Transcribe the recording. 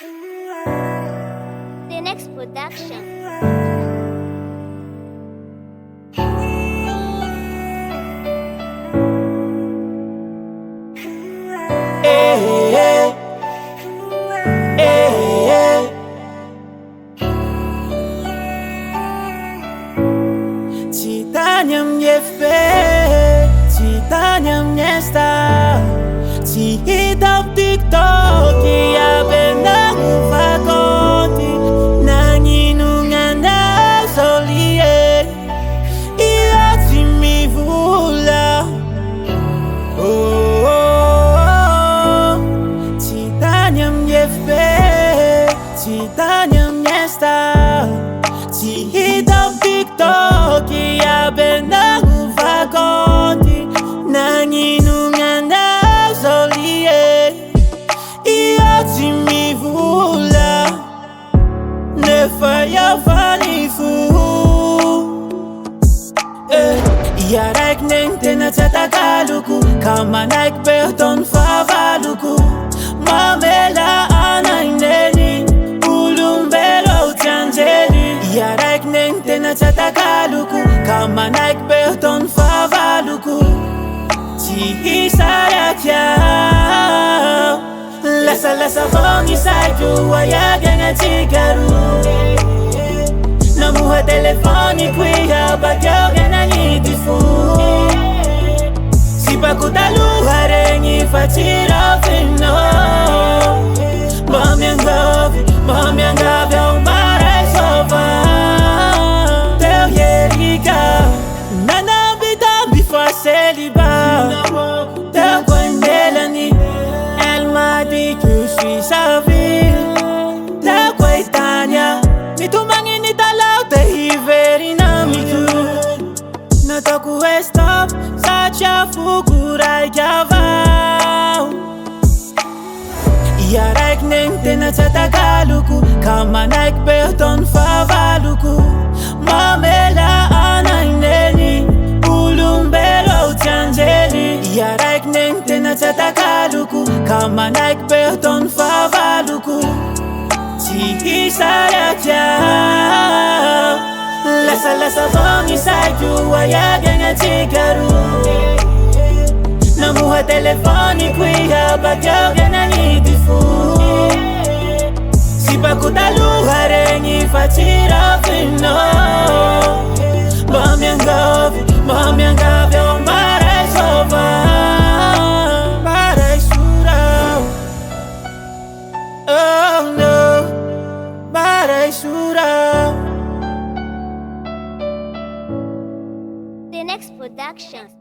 The next production. Czytania mnie w czytania mnie stał. Hita w TikToki, ja będę uwagony. Na ninunga na solie i oczy mi wula. Czytania mnie w czytania mnie stał. Hita w TikToki, ja będę uwagony. Na ninunga na solie i oczy mi wula. Ne faya valifu. Yarak nente na tatakaluku, kama naik berton favaluku. Mamela anaineni, ulumbelo tianjeli. Yarak nente na tatakaluku, kama naik berton favaluku. Hisaraky. Lasa vongi saitu wayaga nga chigaru. Namuha telefoni kuya bagyoga na nitifu. Sipa kutaluha rengi fatira fino. Mami angavi au mara sova. Teu yerika nanabita bifo celiba. Teu kwendelani. Elle m'a dit que je suis sa ville. La Guaitania ni tumangi ni talaw te hiveri na miku. Nataku stop sa chafukurai kavao. Yarak nente na tatakaluku, kama naik berton favaluku. Mamela anaineni, ulumbelo tianjeli. Yarak nente na tatakaluku, kama naik berton favaluku. Hisaraky. Lasa vongi saitu wayaga nga chigaru. Namuha telefoni kuya bagyoga na nitifu. Sipa kutaluha rengi fatira fino. Mami angavi au mara sova. Mara surau. Oh no, mara surau. The next production.